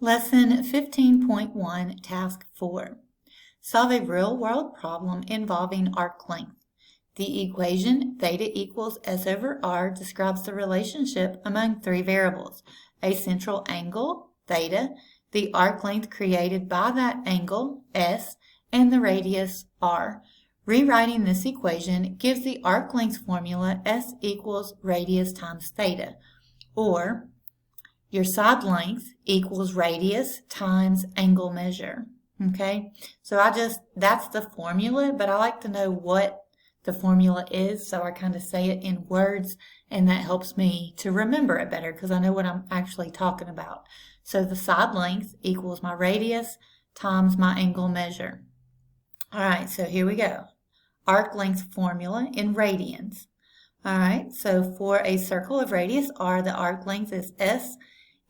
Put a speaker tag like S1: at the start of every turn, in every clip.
S1: Lesson 15.1, Task 4. Solve a real-world problem involving arc length. The equation theta equals S over R describes the relationship among three variables: a central angle, theta, the arc length created by that angle, S, and the radius, R. Rewriting this equation gives the arc length formula S equals radius times theta, or your side length equals radius times angle measure. Okay, so that's the formula, but I like to know what the formula is, so I kind of say it in words, and that helps me to remember it better because I know what I'm actually talking about. So the side length equals my radius times my angle measure. All right, so here we go. Arc length formula in radians. All right, so for a circle of radius r, the arc length is S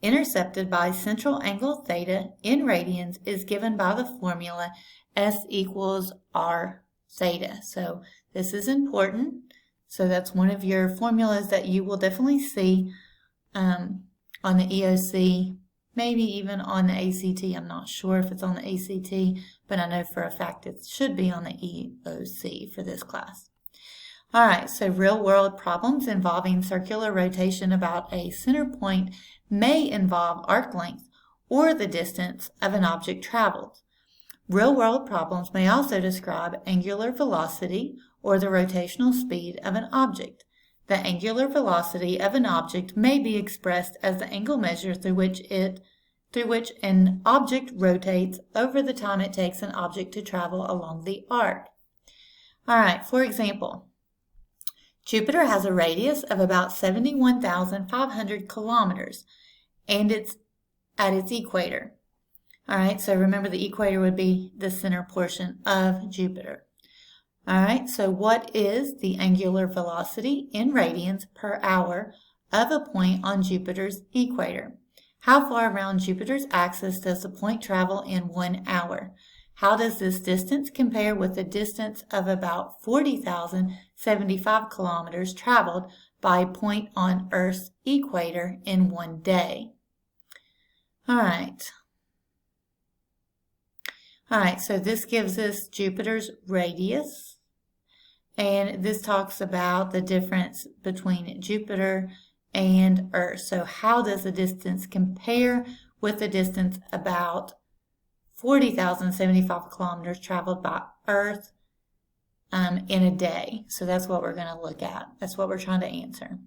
S1: intercepted by central angle theta in radians is given by the formula S equals R theta. So this is important. So that's one of your formulas that you will definitely see on the EOC, maybe even on the ACT. I'm not sure if it's on the ACT, but I know for a fact it should be on the EOC for this class. All right, so real-world problems involving circular rotation about a center point may involve arc length or the distance of an object traveled. Real-world problems may also describe angular velocity or the rotational speed of an object. The angular velocity of an object may be expressed as the angle measure through which an object rotates over the time it takes an object to travel along the arc. All right, for example, Jupiter has a radius of about 71,500 kilometers, and it's at its equator. All right, so remember the equator would be the center portion of Jupiter. All right, so what is the angular velocity in radians per hour of a point on Jupiter's equator? How far around Jupiter's axis does the point travel in 1 hour? How does this distance compare with the distance of about 40,075 kilometers traveled by a point on Earth's equator in 1 day? All right, so this gives us Jupiter's radius, and this talks about the difference between Jupiter and Earth. So how does the distance compare with the distance about 40,075 kilometers traveled by Earth in a day? So that's what we're going to look at. That's what we're trying to answer.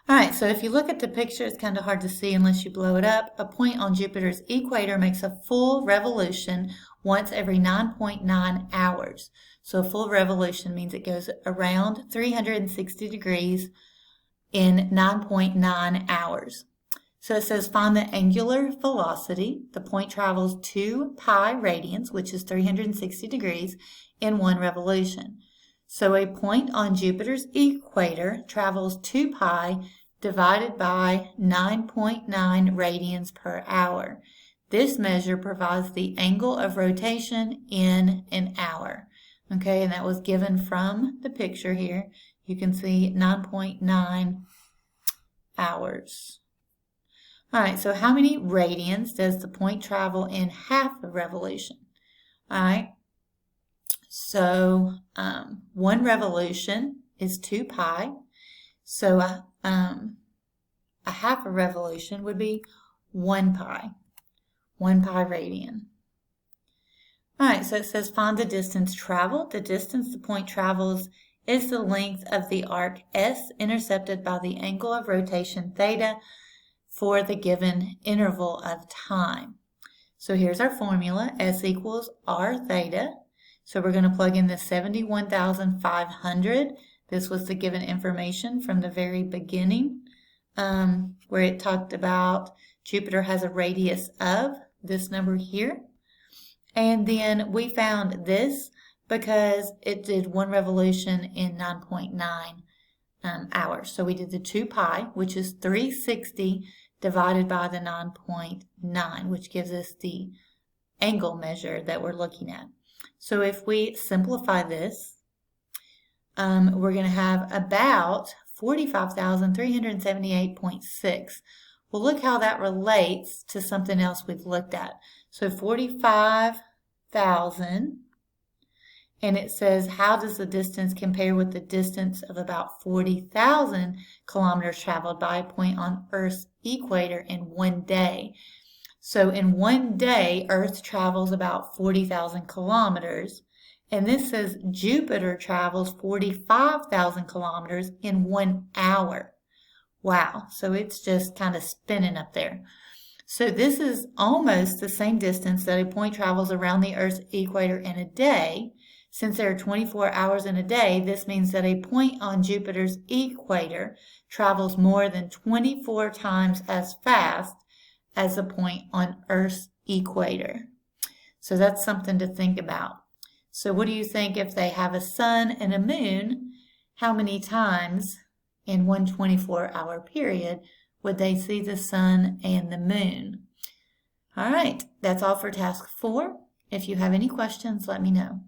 S1: All right, so if you look at the picture, it's kind of hard to see unless you blow it up. A point on Jupiter's equator makes a full revolution once every 9.9 hours. So a full revolution means it goes around 360 degrees in 9.9 hours. So it says find the angular velocity. The point travels 2 pi radians, which is 360 degrees, in 1 revolution. So a point on Jupiter's equator travels 2 pi divided by 9.9 radians per hour. This measure provides the angle of rotation in an hour. Okay, and that was given from the picture here. You can see 9.9 hours. All right, so how many radians does the point travel in half a revolution? All right, so 1 revolution is 2 pi. So a half a revolution would be 1 pi, 1 pi radian. All right, so it says find the distance traveled. The distance the point travels is the length of the arc S intercepted by the angle of rotation theta for the given interval of time. So here's our formula, S equals R theta. So we're going to plug in the 71,500. This was the given information from the very beginning, where it talked about Jupiter has a radius of this number here. And then we found this because it did 1 revolution in 9.9 hours. So we did the 2 pi, which is 360 divided by the 9.9, which gives us the angle measure that we're looking at. So if we simplify this, we're going to have about 45,378.6, Well, look how that relates to something else we've looked at. So 45,000, and it says, how does the distance compare with the distance of about 40,000 kilometers traveled by a point on Earth's equator in 1 day? So in 1 day, Earth travels about 40,000 kilometers. And this says Jupiter travels 45,000 kilometers in 1 hour. Wow, so it's just kind of spinning up there. So this is almost the same distance that a point travels around the Earth's equator in a day. Since there are 24 hours in a day, this means that a point on Jupiter's equator travels more than 24 times as fast as a point on Earth's equator. So that's something to think about. So what do you think if they have a sun and a moon, how many times in one 24-hour period would they see the sun and the moon? All right, that's all for task 4. If you have any questions, let me know.